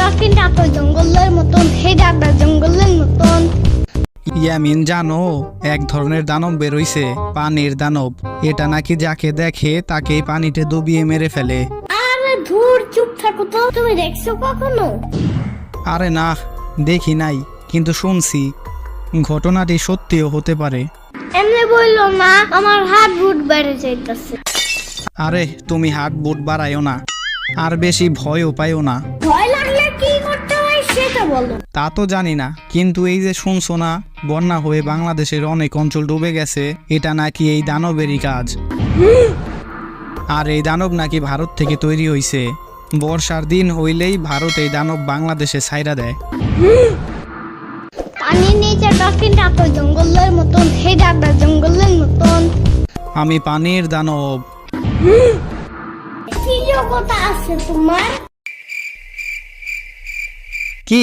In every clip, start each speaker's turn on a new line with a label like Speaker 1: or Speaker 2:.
Speaker 1: ডলফিনটা তো জঙ্গলের মতন, হে ডাকটা জঙ্গলের মতন।
Speaker 2: ইয়ামিন, জানো এক ধরনের দানব বেরোইছে, পানির দানব। এটা নাকি যাকে দেখে তাকেই পানিতে ডুবিয়ে মেরে ফেলে।
Speaker 1: আরে ধুর, চুপ থাকো তো। তুমি দেখছো কখনো?
Speaker 2: আরে না, দেখি নাই, কিন্তু শুনছি ঘটনাটি সত্যিও হতে পারে।
Speaker 1: এমনি বললো না, আমার হাত বুট বেড়ে যাইতেছে।
Speaker 2: আরে তুমি হাত বুট বাড়াইও না, আর বেশি ভয়ও পাইও না।
Speaker 1: ভয় লাগলে কি করতে হয় সেটা বলো।
Speaker 2: তা তো জানি না, কিন্তু এই যে শুনছো না, বন্যা হয়ে বাংলাদেশের অনেক অঞ্চল ডুবে গেছে, এটা নাকি এই দানবেরই কাজ। আর এই দানব নাকি ভারত থেকে তৈরি হইছে। বর্ষার দিন হইলেই ভারত এই দানব বাংলাদেশে ছাইরা দেয়।
Speaker 1: পানির নিচে ডলফিনটা তো জঙ্গলের মতন, হে ডাকটা জঙ্গলের মতন।
Speaker 2: আমি পানির দানব।
Speaker 1: কি যোগ্যতা আছে তোমার?
Speaker 2: কি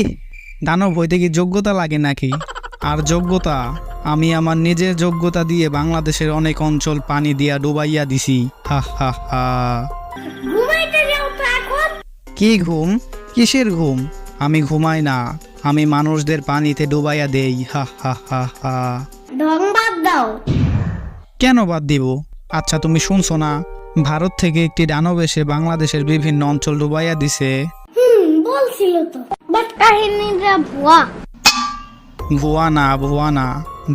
Speaker 2: দানব হইতে কি যোগ্যতা লাগে নাকি? আর যোগ্যতা, আমি আমার নিজের যোগ্যতা দিয়ে বাংলাদেশের অনেক অঞ্চল পানি দিয়া ডুবাইয়া দিছি। হা হা হা।
Speaker 1: ঘুমাইতে যাও তো এখন।
Speaker 2: কি ঘুম? কিসের ঘুম? আমি ঘুমাই না, আমি মানুষদের পানিতে ডুবাইয়া দেই। হা হা হা হা।
Speaker 1: ঢং বাদ দাও।
Speaker 2: কেন বাদ দিব? আচ্ছা, তুমি শুনছো না, ভারত থেকে একটি দানব এসে বাংলাদেশের বিভিন্ন অঞ্চল ডুবাইয়া দিছে।
Speaker 1: বলছিল তো, বাট কাহিনীটা ভুয়া।
Speaker 2: ভুয়া না, ভুয়া না,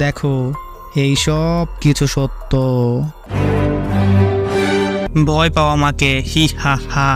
Speaker 2: দেখো এই সব কিছু সত্য। ভয় পাও আমাকে, হি হা হা।